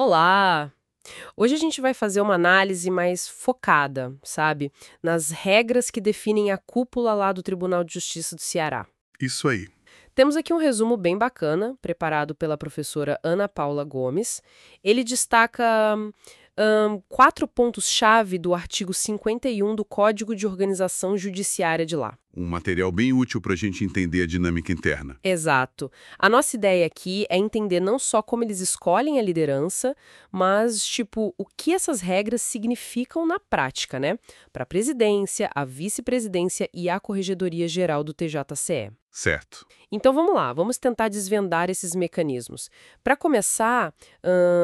Olá! Hoje a gente vai fazer uma análise mais focada, sabe? Nas regras que definem a cúpula lá do Tribunal de Justiça do Ceará. Isso aí. Temos aqui um resumo bem bacana, preparado pela professora Ana Paula Gomes. Ele destaca quatro pontos-chave do artigo 51 do Código de Organização Judiciária de lá. Um material bem útil para a gente entender a dinâmica interna. Exato. A nossa ideia aqui é entender não só como eles escolhem a liderança, mas, tipo, o que essas regras significam na prática, né? Para a presidência, a vice-presidência e a Corregedoria Geral do TJCE. Certo. Então vamos lá, vamos tentar desvendar esses mecanismos. Para começar,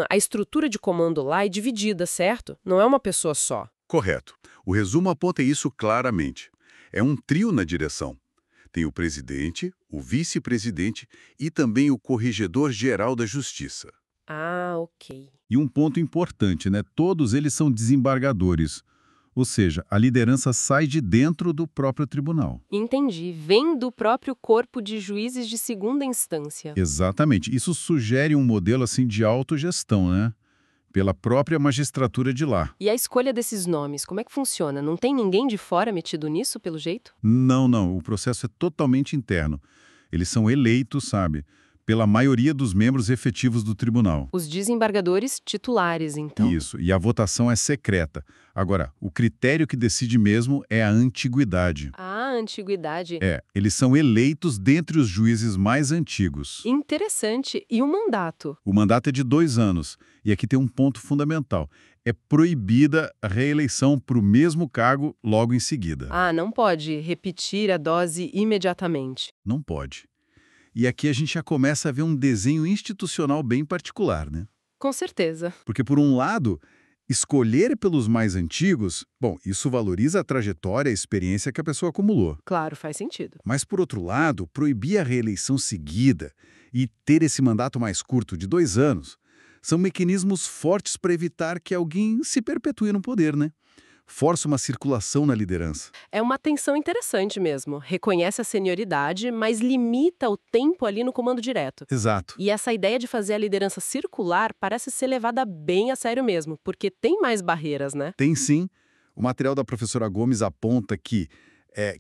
a estrutura de comando lá é dividida, certo? Não é uma pessoa só. Correto. O resumo aponta isso claramente. É um trio na direção. Tem o presidente, o vice-presidente e também o corregedor-geral da Justiça. Ah, ok. E um ponto importante, né? Todos eles são desembargadores. Ou seja, a liderança sai de dentro do próprio tribunal. Entendi. Vem do próprio corpo de juízes de segunda instância. Exatamente. Isso sugere um modelo assim de autogestão, né? Pela própria magistratura de lá. E a escolha desses nomes, como é que funciona? Não tem ninguém de fora metido nisso, pelo jeito? Não, não. O processo é totalmente interno. Eles são eleitos, sabe, pela maioria dos membros efetivos do tribunal. Os desembargadores titulares, então. Isso. E a votação é secreta. Agora, o critério que decide mesmo é a antiguidade. Ah, antiguidade. Eles são eleitos dentre os juízes mais antigos. Interessante. E o mandato? O mandato é de 2 anos. E aqui tem um ponto fundamental. É proibida a reeleição para o mesmo cargo logo em seguida. Ah, não pode repetir a dose imediatamente. Não pode. E aqui a gente já começa a ver um desenho institucional bem particular, né? Com certeza. Porque, por um lado, escolher pelos mais antigos, bom, isso valoriza a trajetória e a experiência que a pessoa acumulou. Claro, faz sentido. Mas, por outro lado, proibir a reeleição seguida e ter esse mandato mais curto de 2 anos são mecanismos fortes para evitar que alguém se perpetue no poder, né? Força uma circulação na liderança. É uma tensão interessante mesmo. Reconhece a senioridade, mas limita o tempo ali no comando direto. Exato. E essa ideia de fazer a liderança circular parece ser levada bem a sério mesmo, porque tem mais barreiras, né? Tem sim. O material da professora Gomes aponta que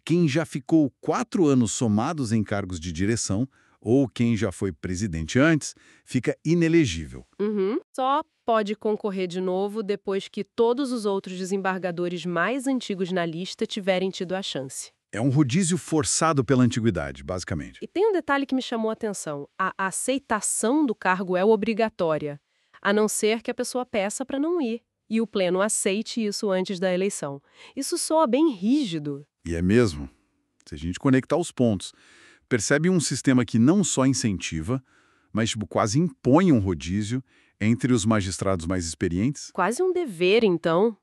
quem já ficou 4 anos somados em cargos de direção ou quem já foi presidente antes, fica inelegível. Só pode concorrer de novo depois que todos os outros desembargadores mais antigos na lista tiverem tido a chance. É um rodízio forçado pela antiguidade, basicamente. E tem um detalhe que me chamou a atenção. A aceitação do cargo é obrigatória, a não ser que a pessoa peça para não ir. E o pleno aceite isso antes da eleição. Isso soa bem rígido. E é mesmo. Se a gente conectar os pontos, percebe um sistema que não só incentiva, mas quase impõe um rodízio entre os magistrados mais experientes. Quase um dever, então.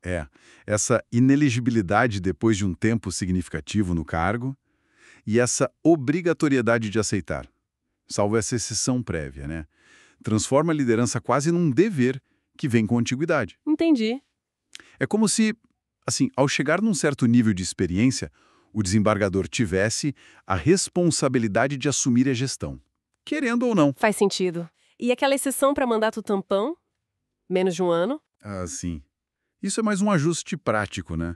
Essa inelegibilidade depois de um tempo significativo no cargo e essa obrigatoriedade de aceitar, salvo essa exceção prévia, né? Transforma a liderança quase num dever que vem com a antiguidade. Entendi. É como se, assim, ao chegar num certo nível de experiência, o desembargador tivesse a responsabilidade de assumir a gestão, querendo ou não. Faz sentido. E aquela exceção para mandato tampão? Menos de um ano? Ah, sim. Isso é mais um ajuste prático, né?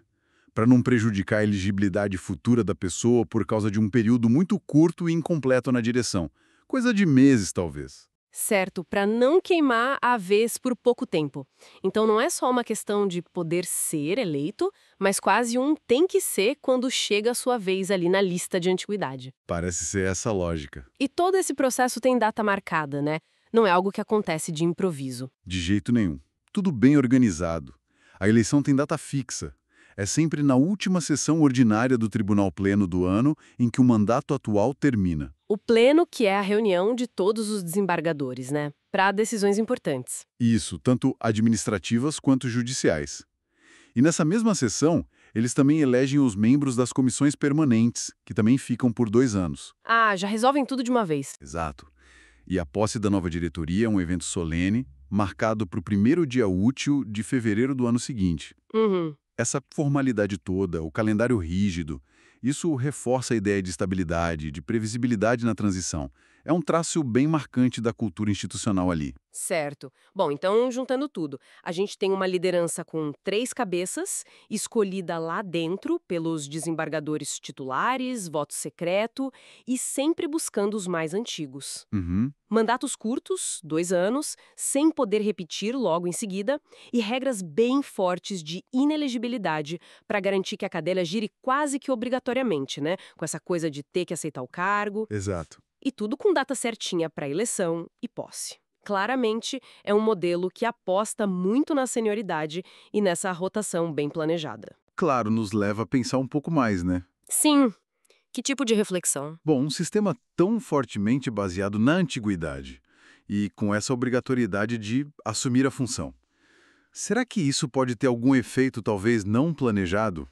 Para não prejudicar a elegibilidade futura da pessoa por causa de um período muito curto e incompleto na direção. Coisa de meses, talvez. Certo, para não queimar a vez por pouco tempo. Então não é só uma questão de poder ser eleito, mas quase um tem que ser quando chega a sua vez ali na lista de antiguidade. Parece ser essa a lógica. E todo esse processo tem data marcada, né? Não é algo que acontece de improviso. De jeito nenhum. Tudo bem organizado. A eleição tem data fixa. É sempre na última sessão ordinária do Tribunal Pleno do ano em que o mandato atual termina. O pleno, que é a reunião de todos os desembargadores, né? Para decisões importantes. Isso, tanto administrativas quanto judiciais. E nessa mesma sessão, eles também elegem os membros das comissões permanentes, que também ficam por 2 anos. Ah, já resolvem tudo de uma vez. Exato. E a posse da nova diretoria é um evento solene, marcado para o primeiro dia útil de fevereiro do ano seguinte. Essa formalidade toda, o calendário rígido, isso reforça a ideia de estabilidade, de previsibilidade na transição. É um traço bem marcante da cultura institucional ali. Certo. Bom, então, juntando tudo, a gente tem uma liderança com 3 cabeças, escolhida lá dentro pelos desembargadores titulares, voto secreto e sempre buscando os mais antigos. Uhum. Mandatos curtos, 2 anos, sem poder repetir logo em seguida, e regras bem fortes de inelegibilidade para garantir que a cadeia gire quase que obrigatoriamente, né? Com essa coisa de ter que aceitar o cargo, Exato. e tudo com data certinha para eleição e posse. Claramente, é um modelo que aposta muito na senioridade e nessa rotação bem planejada. Claro, nos leva a pensar um pouco mais, né? Sim. Que tipo de reflexão? Bom, um sistema tão fortemente baseado na antiguidade e com essa obrigatoriedade de assumir a função. Será que isso pode ter algum efeito talvez não planejado?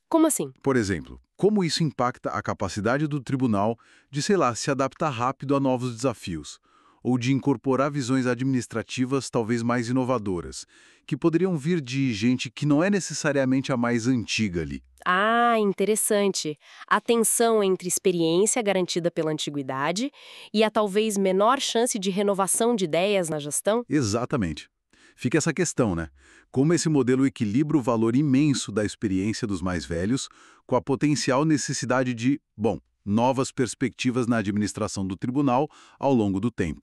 Como assim? Por exemplo, como isso impacta a capacidade do tribunal de, sei lá, se adaptar rápido a novos desafios, ou de incorporar visões administrativas talvez mais inovadoras, que poderiam vir de gente que não é necessariamente a mais antiga ali. Ah, interessante. A tensão entre experiência garantida pela antiguidade e a talvez menor chance de renovação de ideias na gestão? Exatamente. Fica essa questão, né? Como esse modelo equilibra o valor imenso da experiência dos mais velhos com a potencial necessidade de, bom, novas perspectivas na administração do tribunal ao longo do tempo.